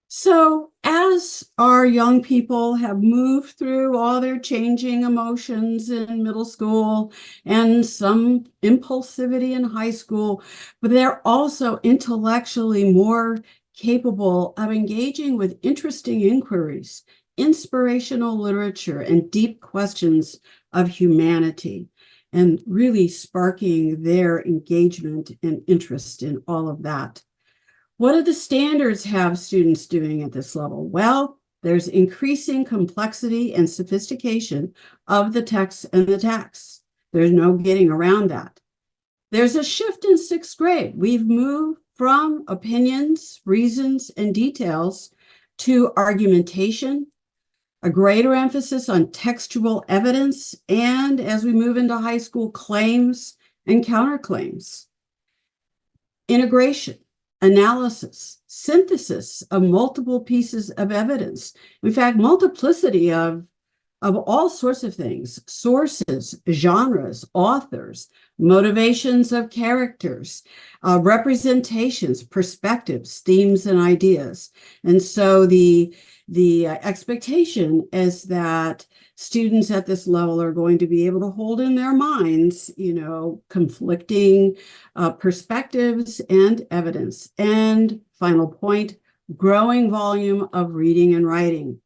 So as our young people have moved through all their changing emotions in middle school and some impulsivity in high school, but they're also intellectually more capable of engaging with interesting inquiries, inspirational literature, and deep questions of humanity, and really sparking their engagement and interest in all of that. What do the standards have students doing at this level? Well, there's increasing complexity and sophistication of the text and the texts. There's no getting around that. There's a shift in sixth grade. We've moved from opinions, reasons, and details to argumentation, a greater emphasis on textual evidence, and as we move into high school, claims and counterclaims. Integration, analysis, synthesis of multiple pieces of evidence. In fact, multiplicity of all sorts of things: sources, genres, authors, motivations of characters, representations, perspectives, themes, and ideas. And so the expectation is that students at this level are going to be able to hold in their minds, conflicting perspectives and evidence. And final point, growing volume of reading and writing.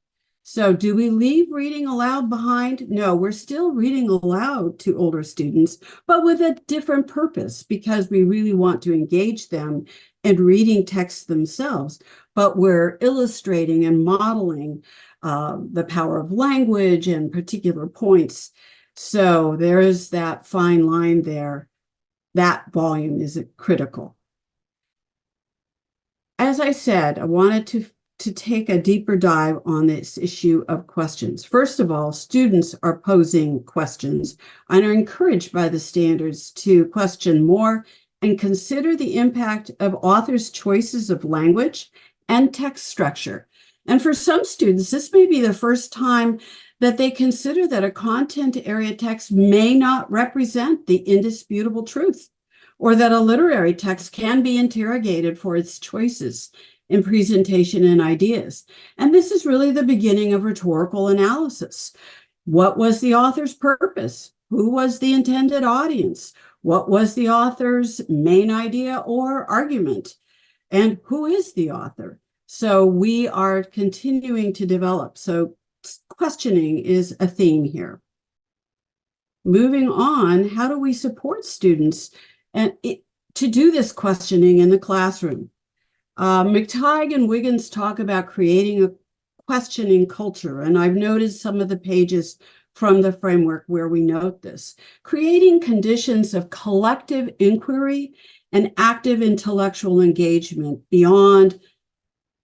So do we leave reading aloud behind? No, we're still reading aloud to older students, but with a different purpose, because we really want to engage them in reading texts themselves, but we're illustrating and modeling the power of language and particular points. So there is that fine line there. That volume is critical. As I said, I wanted to take a deeper dive on this issue of questions. First of all, students are posing questions and are encouraged by the standards to question more and consider the impact of authors' choices of language and text structure. And for some students, this may be the first time that they consider that a content area text may not represent the indisputable truth, or that a literary text can be interrogated for its choices in presentation and ideas. And this is really the beginning of rhetorical analysis. What was the author's purpose? Who was the intended audience? What was the author's main idea or argument? And who is the author? So we are continuing to develop. So questioning is a theme here. Moving on, how do we support students to do this questioning in the classroom? McTighe and Wiggins talk about creating a questioning culture, and I've noted some of the pages from the framework where we note this. Creating conditions of collective inquiry and active intellectual engagement beyond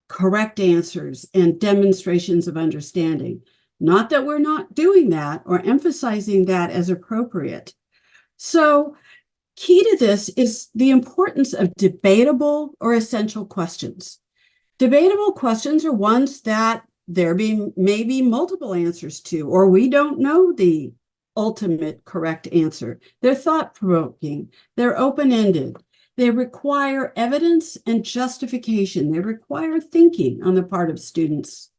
correct answers and demonstrations of understanding. Not that we're not doing that or emphasizing that as appropriate. So key to this is the importance of debatable or essential questions. Debatable questions are ones that there may be multiple answers to, or we don't know the ultimate correct answer. They're thought-provoking, they're open-ended, they require evidence and justification, they require thinking on the part of students.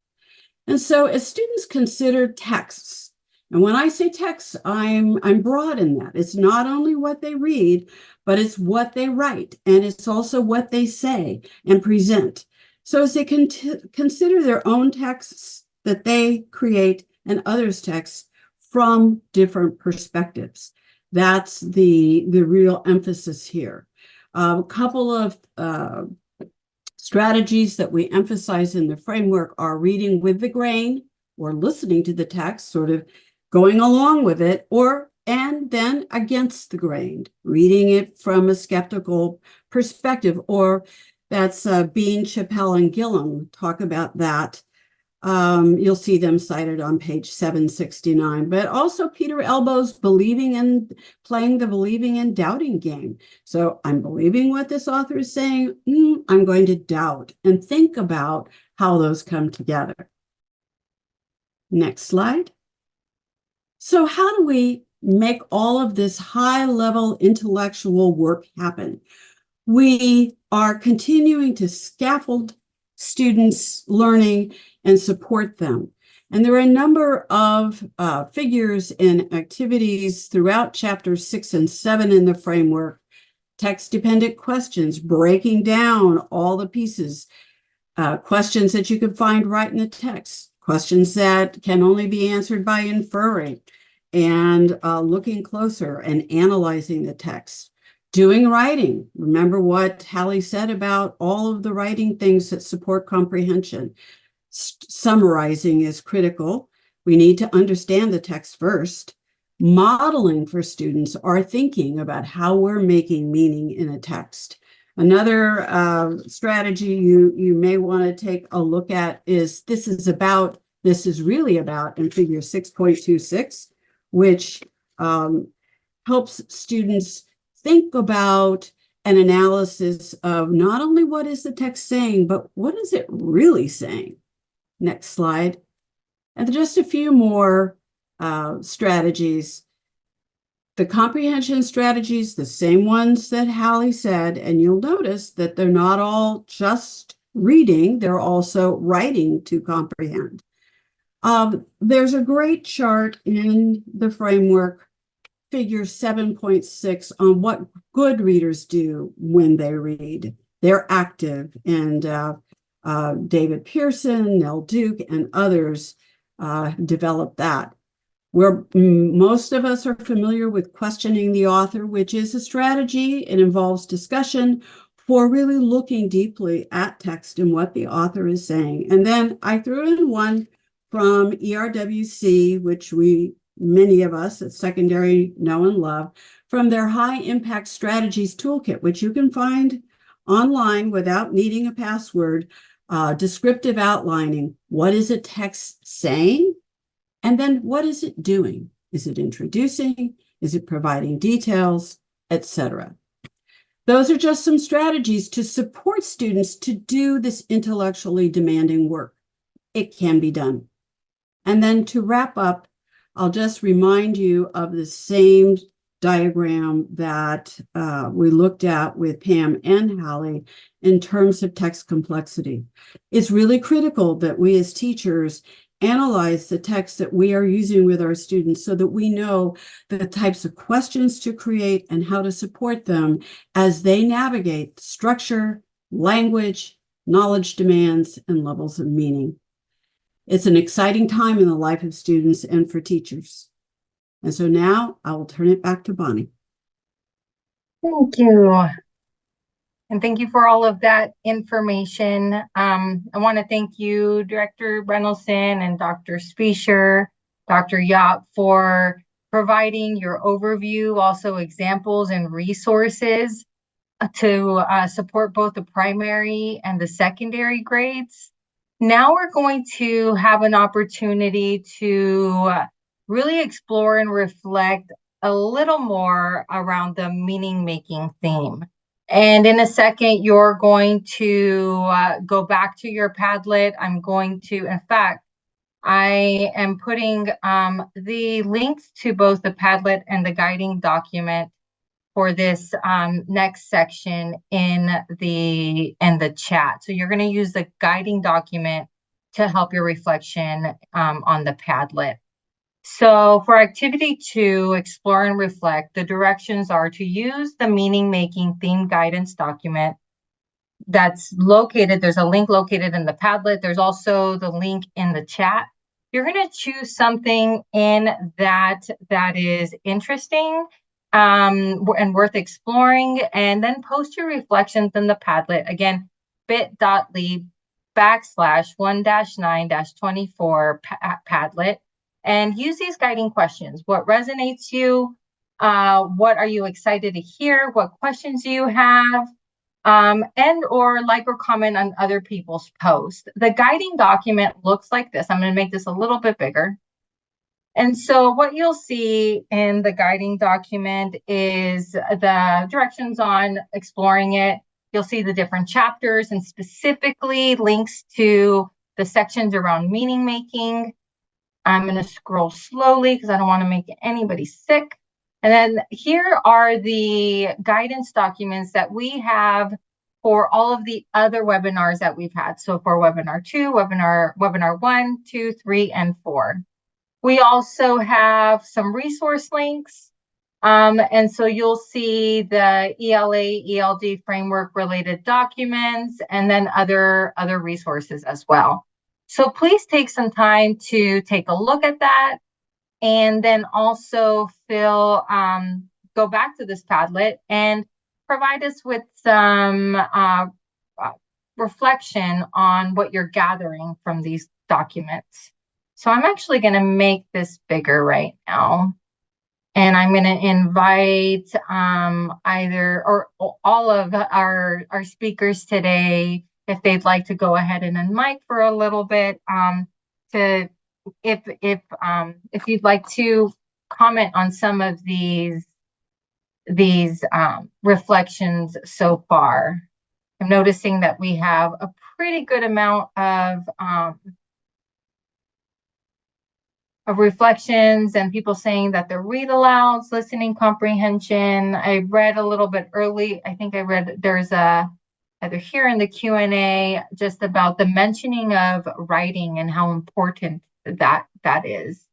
And so as students consider texts, and when I say texts, I'm broad in that. It's not only what they read, but it's what they write, and it's also what they say and present. So as they consider their own texts that they create and others' texts from different perspectives, that's the real emphasis here. A couple of strategies that we emphasize in the framework are reading with the grain, or listening to the text, sort of going along with it, and then against the grain, reading it from a skeptical perspective, or that's Bean, Chappell, and Gillum talk about that. You'll see them cited on page 769, but also Peter Elbow's playing the believing and doubting game. So I'm believing what this author is saying. I'm going to doubt and think about how those come together. Next slide. So how do we make all of this high-level intellectual work happen? We are continuing to scaffold students' learning and support them. And there are a number of figures and activities throughout chapters 6 and 7 in the framework. Text-dependent questions, breaking down all the pieces, questions that you can find right in the text, questions that can only be answered by inferring and looking closer and analyzing the text. Doing writing. Remember what Hallie said about all of the writing things that support comprehension. Summarizing is critical. We need to understand the text first. Modeling for students are thinking about how we're making meaning in a text. Another strategy you may want to take a look at is this is really about in figure 6.26, which helps students think about an analysis of not only what is the text saying, but what is it really saying? Next slide. And just a few more strategies. The comprehension strategies, the same ones that Hallie said, and you'll notice that they're not all just reading, they're also writing to comprehend. There's a great chart in the framework, figure 7.6, on what good readers do when they read. They're active, and David Pearson, Nell Duke, and others developed that. Where most of us are familiar with questioning the author, which is a strategy. It involves discussion for really looking deeply at text and what the author is saying. And then I threw in one from ERWC, which many of us at secondary know and love, from their High Impact Strategies Toolkit, which you can find online without needing a password. Descriptive outlining. What is a text saying? And then what is it doing? Is it introducing? Is it providing details, etc.? Those are just some strategies to support students to do this intellectually demanding work. It can be done. And then to wrap up, I'll just remind you of the same diagram that we looked at with Pam and Hallie in terms of text complexity. It's really critical that we as teachers analyze the text that we are using with our students so that we know the types of questions to create and how to support them as they navigate structure, language, knowledge demands, and levels of meaning. It's an exciting time in the life of students and for teachers. And so now I will turn it back to Bonnie. Thank you. And thank you for all of that information. I want to thank you, Director Brennelson and Dr. Spiescher, Dr. Yap, for providing your overview, also examples and resources to support both the primary and the secondary grades. Now we're going to have an opportunity to really explore and reflect a little more around the meaning-making theme. And in a second, you're going to go back to your Padlet. I'm going to, in fact, I am putting the links to both the Padlet and the guiding document for this next section in the chat. So you're going to use the guiding document to help your reflection on the Padlet. So for activity 2, explore and reflect, the directions are to use the meaning-making theme guidance document that's located. There's a link located in the Padlet. There's also the link in the chat. You're going to choose something in that is interesting and worth exploring. And then post your reflections in the Padlet. Again, bit.ly/1-9-24 Padlet, and use these guiding questions. What resonates you? What are you excited to hear? What questions do you have? And or like or comment on other people's posts. The guiding document looks like this. I'm going to make this a little bit bigger. And so what you'll see in the guiding document is the directions on exploring it. You'll see the different chapters and specifically links to the sections around meaning making. I'm going to scroll slowly because I don't want to make anybody sick. And then here are the guidance documents that we have for all of the other webinars that we've had. So for webinar 2, webinar 1, 2, 3, and 4. We also have some resource links. And so you'll see the ELA, ELD framework related documents, and then other resources as well. So please take some time to take a look at that. And then also go back to this Padlet and provide us with some reflection on what you're gathering from these documents. So I'm actually going to make this bigger right now. And I'm going to invite either or all of our speakers today, if they'd like to go ahead and unmic for a little bit, if you'd like to comment on some of these reflections so far. I'm noticing that we have a pretty good amount of reflections and people saying that the read alouds, listening comprehension. I read a little bit early. I think I read there's either here in the Q&A just about the mentioning of writing and how important that is.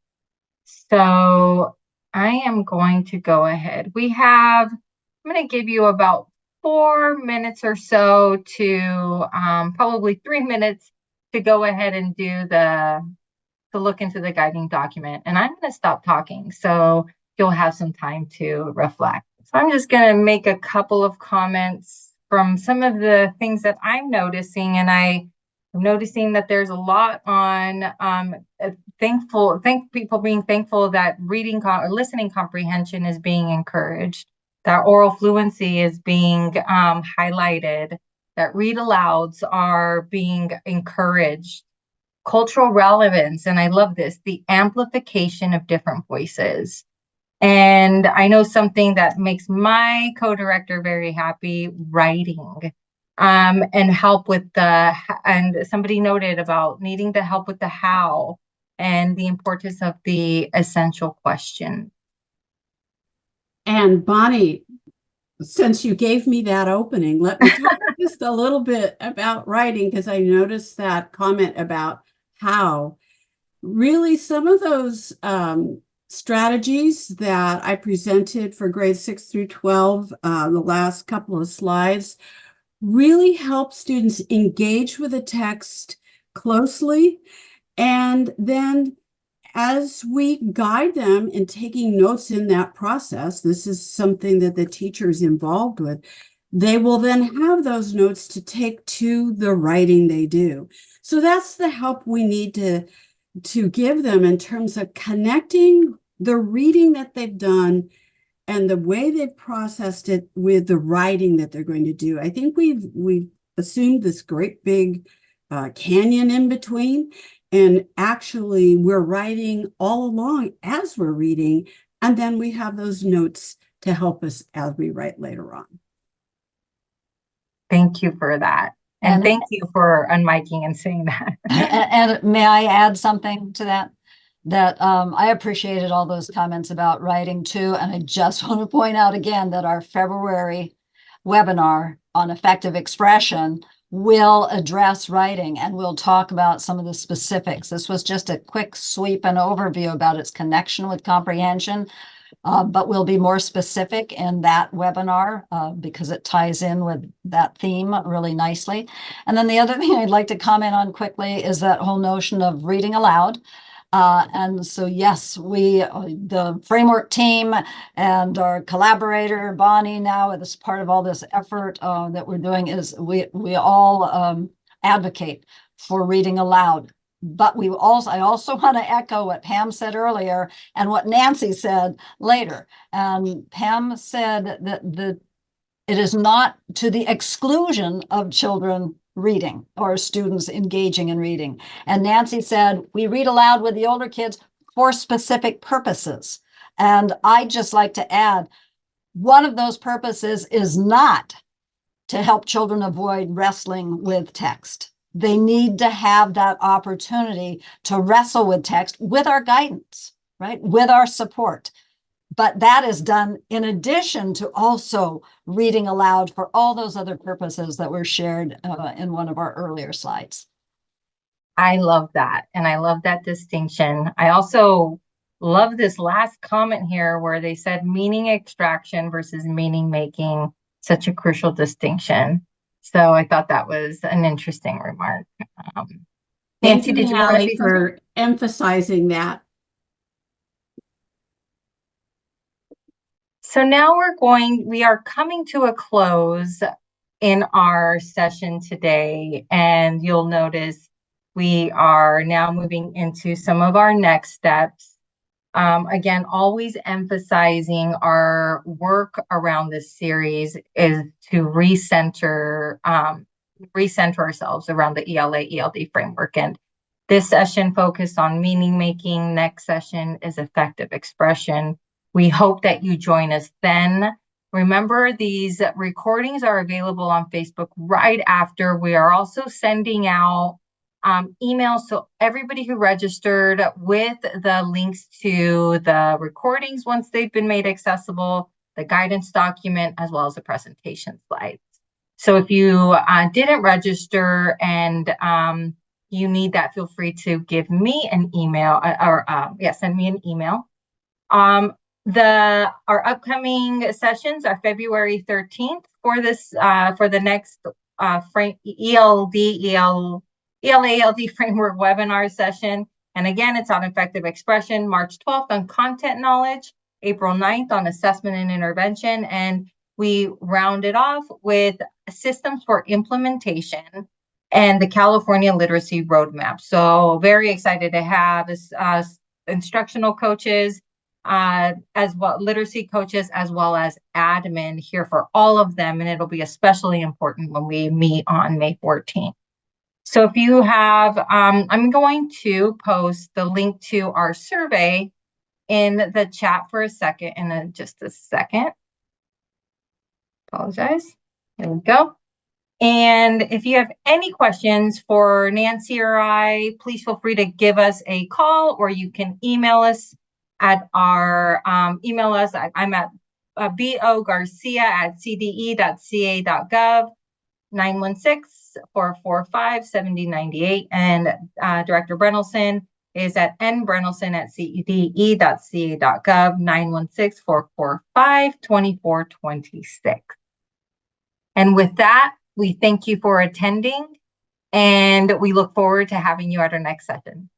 So I am going to go ahead. I'm going to give you about 4 minutes or so to probably 3 minutes to go ahead and to look into the guiding document. And I'm going to stop talking so you'll have some time to reflect. So I'm just going to make a couple of comments from some of the things that I'm noticing. And I'm noticing that there's a lot on people being thankful that reading or listening comprehension is being encouraged, that oral fluency is being highlighted, that read alouds are being encouraged, cultural relevance, and I love this, the amplification of different voices. And I know something that makes my co-director very happy, writing. And help with and somebody noted about needing to help with the how and the importance of the essential question. And Bonnie, since you gave me that opening, let me talk just a little bit about writing, because I noticed that comment about how. Really, some of those strategies that I presented for grades 6 through 12, the last couple of slides, really help students engage with the text closely. And then as we guide them in taking notes in that process, this is something that the teacher is involved with, they will then have those notes to take to the writing they do. So that's the help we need to give them in terms of connecting the reading that they've done and the way they've processed it with the writing that they're going to do. I think we've assumed this great big canyon in between, and actually we're writing all along as we're reading, and then we have those notes to help us as we write later on. Thank you for that. And thank you for unmiking and saying that. And may I add something to that? That I appreciated all those comments about writing too. And I just want to point out again that our February webinar on effective expression will address writing, and we'll talk about some of the specifics. This was just a quick sweep and overview about its connection with comprehension, but we'll be more specific in that webinar because it ties in with that theme really nicely. And then the other thing I'd like to comment on quickly is that whole notion of reading aloud. And so, yes, the framework team and our collaborator, Bonnie, now as part of all this effort that we're doing, is we all advocate for reading aloud. But I also want to echo what Pam said earlier and what Nancy said later. And Pam said that it is not to the exclusion of children reading or students engaging in reading. And Nancy said, we read aloud with the older kids for specific purposes. And I'd just like to add, one of those purposes is not to help children avoid wrestling with text. They need to have that opportunity to wrestle with text with our guidance, right? With our support. But that is done in addition to also reading aloud for all those other purposes that were shared in one of our earlier slides. I love that. And I love that distinction. I also love this last comment here where they said meaning extraction versus meaning making, such a crucial distinction. So I thought that was an interesting remark. Thank Nancy, you, did you want to Hallie, say something? for emphasizing that. So now we are coming to a close in our session today, and you'll notice we are now moving into some of our next steps. Again, always emphasizing our work around this series is to recenter ourselves around the ELA ELD framework. And this session focused on meaning making. Next session is effective expression. We hope that you join us then. Remember, these recordings are available on Facebook right after. We are also sending out emails to everybody who registered with the links to the recordings once they've been made accessible, the guidance document, as well as the presentation slides. So if you didn't register and you need that, feel free to give me an email send me an email. Our upcoming sessions are February 13th for the next ELA/ELD Framework webinar session. And again, it's on effective expression. March 12th on content knowledge, April 9th on assessment and intervention, and we round it off with systems for implementation and the California Literacy Roadmap. So very excited to have instructional coaches, as well, literacy coaches, as well as admin here for all of them. And it'll be especially important when we meet on May 14th. So if you have, I'm going to post the link to our survey in the chat for a second, and then just a second. Apologize. There we go. And if you have any questions for Nancy or I, please feel free to give us a call, or you can email us at our email us. I'm at bogarcia@cde.ca.gov, 916-445-7098, and Director Brenelson is at nbrenelson@cde.ca.gov, 916-445-2426. And with that, we thank you for attending, and we look forward to having you at our next session.